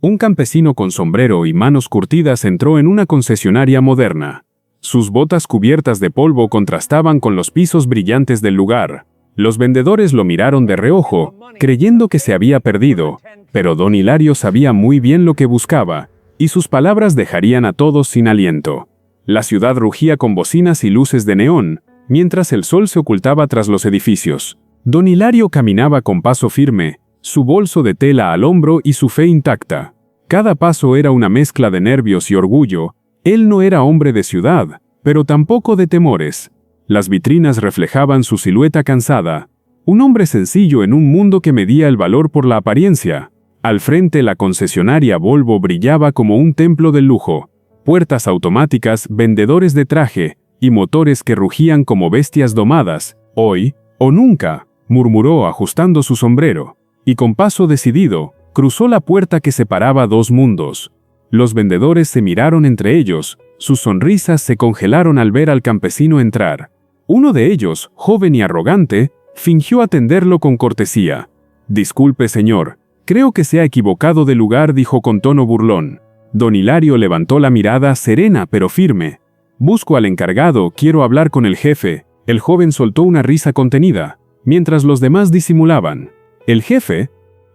Un campesino con sombrero y manos curtidas entró en una concesionaria moderna. Sus botas cubiertas de polvo contrastaban con los pisos brillantes del lugar. Los vendedores lo miraron de reojo, creyendo que se había perdido, pero don Hilario sabía muy bien lo que buscaba, y sus palabras dejarían a todos sin aliento. La ciudad rugía con bocinas y luces de neón, mientras el sol se ocultaba tras los edificios. Don Hilario caminaba con paso firme, su bolso de tela al hombro y su fe intacta. Cada paso era una mezcla de nervios y orgullo. Él no era hombre de ciudad, pero tampoco de temores. Las vitrinas reflejaban su silueta cansada. Un hombre sencillo en un mundo que medía el valor por la apariencia. Al frente la concesionaria Volvo brillaba como un templo del lujo. Puertas automáticas, vendedores de traje y motores que rugían como bestias domadas. Hoy o nunca, murmuró ajustando su sombrero. Y con paso decidido, cruzó la puerta que separaba dos mundos. Los vendedores se miraron entre ellos, sus sonrisas se congelaron al ver al campesino entrar. Uno de ellos, joven y arrogante, fingió atenderlo con cortesía. «Disculpe, señor, creo que se ha equivocado de lugar», dijo con tono burlón. Don Hilario levantó la mirada serena pero firme. «Busco al encargado, quiero hablar con el jefe». El joven soltó una risa contenida, mientras los demás disimulaban. «¿El jefe?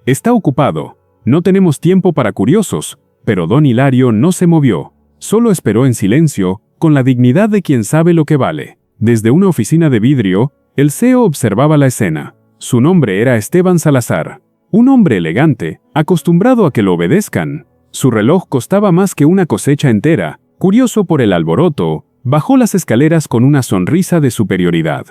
Está ocupado. No tenemos tiempo para curiosos». Pero don Hilario no se movió. Solo esperó en silencio, con la dignidad de quien sabe lo que vale. Desde una oficina de vidrio, el CEO observaba la escena. Su nombre era Esteban Salazar. Un hombre elegante, acostumbrado a que lo obedezcan. Su reloj costaba más que una cosecha entera. Curioso por el alboroto, bajó las escaleras con una sonrisa de superioridad.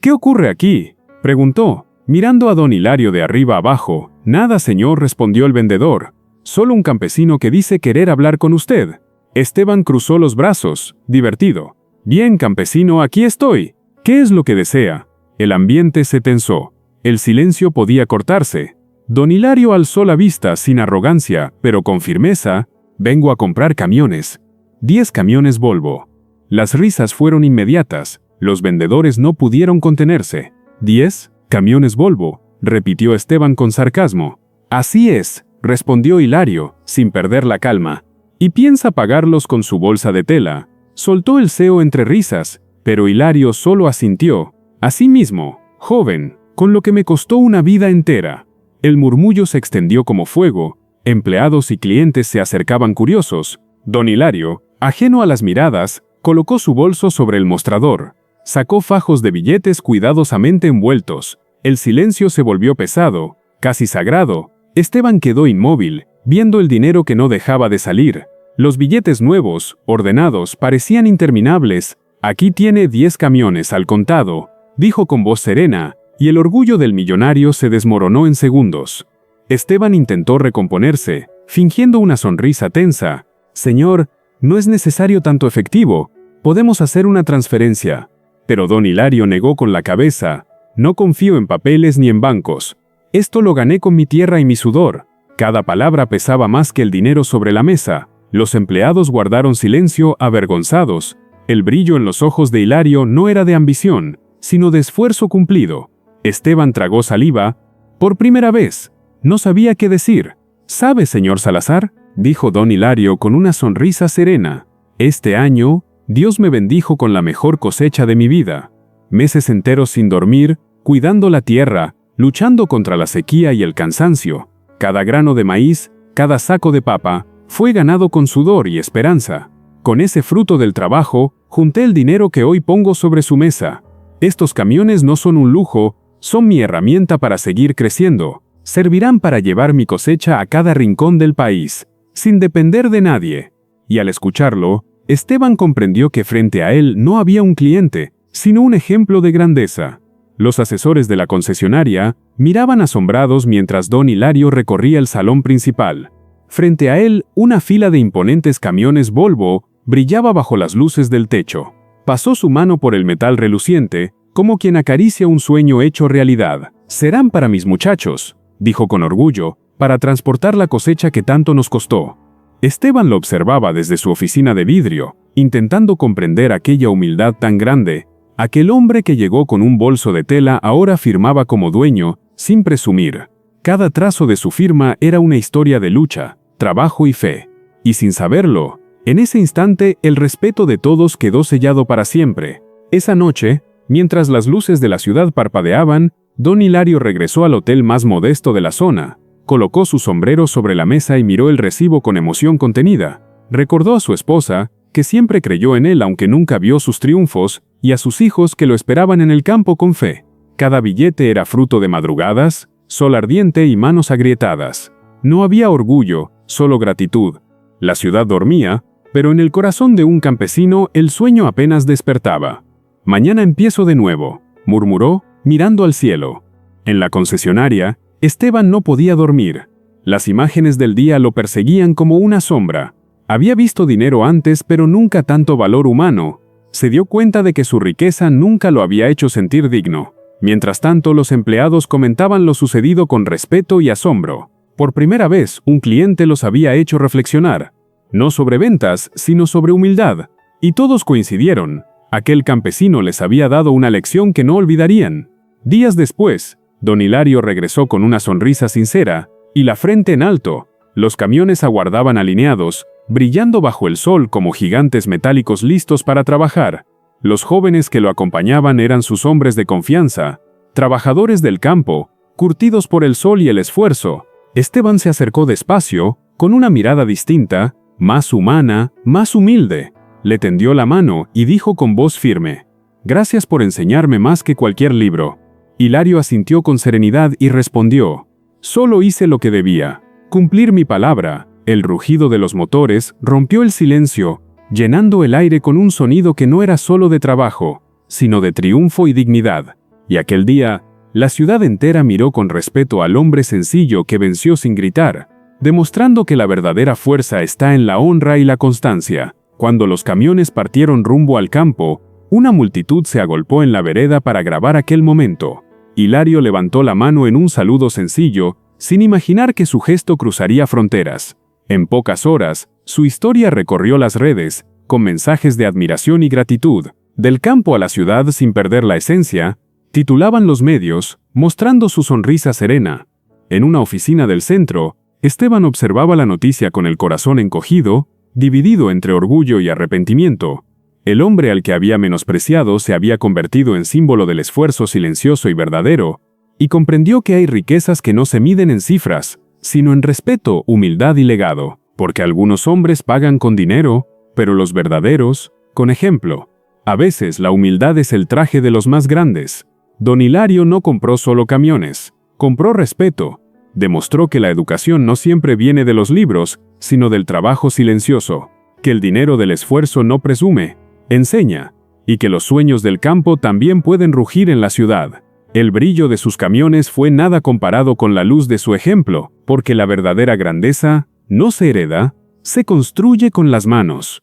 «¿Qué ocurre aquí?», preguntó, mirando a don Hilario de arriba abajo. «Nada, señor», respondió el vendedor. «Solo un campesino que dice querer hablar con usted». Esteban cruzó los brazos, divertido. «Bien, campesino, aquí estoy. ¿Qué es lo que desea?». El ambiente se tensó. El silencio podía cortarse. Don Hilario alzó la vista sin arrogancia, pero con firmeza. «Vengo a comprar camiones. 10 camiones Volvo». Las risas fueron inmediatas. Los vendedores no pudieron contenerse. «¿10 camiones Volvo?», repitió Esteban con sarcasmo. «Así es», respondió Hilario, sin perder la calma. «¿Y piensa pagarlos con su bolsa de tela?», soltó el CEO entre risas, pero Hilario solo asintió. «Así mismo, joven, con lo que me costó una vida entera». El murmullo se extendió como fuego. Empleados y clientes se acercaban curiosos. Don Hilario, ajeno a las miradas, colocó su bolso sobre el mostrador. Sacó fajos de billetes cuidadosamente envueltos. El silencio se volvió pesado, casi sagrado. Esteban quedó inmóvil, viendo el dinero que no dejaba de salir. Los billetes nuevos, ordenados, parecían interminables. «Aquí tiene 10 camiones al contado», dijo con voz serena, y el orgullo del millonario se desmoronó en segundos. Esteban intentó recomponerse, fingiendo una sonrisa tensa. «Señor, no es necesario tanto efectivo. Podemos hacer una transferencia». Pero don Hilario negó con la cabeza. «No confío en papeles ni en bancos. Esto lo gané con mi tierra y mi sudor». Cada palabra pesaba más que el dinero sobre la mesa. Los empleados guardaron silencio, avergonzados. El brillo en los ojos de Hilario no era de ambición, sino de esfuerzo cumplido. Esteban tragó saliva. Por primera vez, no sabía qué decir. «¿Sabe, señor Salazar?», dijo don Hilario con una sonrisa serena. «Este año, Dios me bendijo con la mejor cosecha de mi vida. Meses enteros sin dormir, cuidando la tierra, luchando contra la sequía y el cansancio. Cada grano de maíz, cada saco de papa, fue ganado con sudor y esperanza. Con ese fruto del trabajo, junté el dinero que hoy pongo sobre su mesa. Estos camiones no son un lujo, son mi herramienta para seguir creciendo. Servirán para llevar mi cosecha a cada rincón del país, sin depender de nadie». Y al escucharlo, Esteban comprendió que frente a él no había un cliente, sino un ejemplo de grandeza. Los asesores de la concesionaria miraban asombrados mientras don Hilario recorría el salón principal. Frente a él, una fila de imponentes camiones Volvo brillaba bajo las luces del techo. Pasó su mano por el metal reluciente, como quien acaricia un sueño hecho realidad. «Serán para mis muchachos», dijo con orgullo, «para transportar la cosecha que tanto nos costó». Esteban lo observaba desde su oficina de vidrio, intentando comprender aquella humildad tan grande. Aquel hombre que llegó con un bolso de tela ahora firmaba como dueño, sin presumir. Cada trazo de su firma era una historia de lucha, trabajo y fe. Y sin saberlo, en ese instante el respeto de todos quedó sellado para siempre. Esa noche, mientras las luces de la ciudad parpadeaban, don Hilario regresó al hotel más modesto de la zona, colocó su sombrero sobre la mesa y miró el recibo con emoción contenida. Recordó a su esposa, que siempre creyó en él aunque nunca vio sus triunfos, y a sus hijos que lo esperaban en el campo con fe. Cada billete era fruto de madrugadas, sol ardiente y manos agrietadas. No había orgullo, solo gratitud. La ciudad dormía, pero en el corazón de un campesino el sueño apenas despertaba. «Mañana empiezo de nuevo», murmuró, mirando al cielo. En la concesionaria, Esteban no podía dormir. Las imágenes del día lo perseguían como una sombra. Había visto dinero antes, pero nunca tanto valor humano. Se dio cuenta de que su riqueza nunca lo había hecho sentir digno. Mientras tanto, los empleados comentaban lo sucedido con respeto y asombro. Por primera vez, un cliente los había hecho reflexionar. No sobre ventas, sino sobre humildad. Y todos coincidieron. Aquel campesino les había dado una lección que no olvidarían. Días después, don Hilario regresó con una sonrisa sincera y la frente en alto. Los camiones aguardaban alineados, brillando bajo el sol como gigantes metálicos listos para trabajar. Los jóvenes que lo acompañaban eran sus hombres de confianza, trabajadores del campo, curtidos por el sol y el esfuerzo. Esteban se acercó despacio, con una mirada distinta, más humana, más humilde. Le tendió la mano y dijo con voz firme: «Gracias por enseñarme más que cualquier libro». Hilario asintió con serenidad y respondió: «Solo hice lo que debía, cumplir mi palabra». El rugido de los motores rompió el silencio, llenando el aire con un sonido que no era solo de trabajo, sino de triunfo y dignidad. Y aquel día, la ciudad entera miró con respeto al hombre sencillo que venció sin gritar, demostrando que la verdadera fuerza está en la honra y la constancia. Cuando los camiones partieron rumbo al campo, una multitud se agolpó en la vereda para grabar aquel momento. Hilario levantó la mano en un saludo sencillo, sin imaginar que su gesto cruzaría fronteras. En pocas horas, su historia recorrió las redes, con mensajes de admiración y gratitud. «Del campo a la ciudad sin perder la esencia», titulaban los medios, mostrando su sonrisa serena. En una oficina del centro, Esteban observaba la noticia con el corazón encogido, dividido entre orgullo y arrepentimiento. El hombre al que había menospreciado se había convertido en símbolo del esfuerzo silencioso y verdadero, y comprendió que hay riquezas que no se miden en cifras, sino en respeto, humildad y legado, porque algunos hombres pagan con dinero, pero los verdaderos, con ejemplo. A veces la humildad es el traje de los más grandes. Don Hilario no compró solo camiones, compró respeto. Demostró que la educación no siempre viene de los libros, sino del trabajo silencioso, que el dinero del esfuerzo no presume, enseña, y que los sueños del campo también pueden rugir en la ciudad. El brillo de sus camiones fue nada comparado con la luz de su ejemplo, porque la verdadera grandeza no se hereda, se construye con las manos.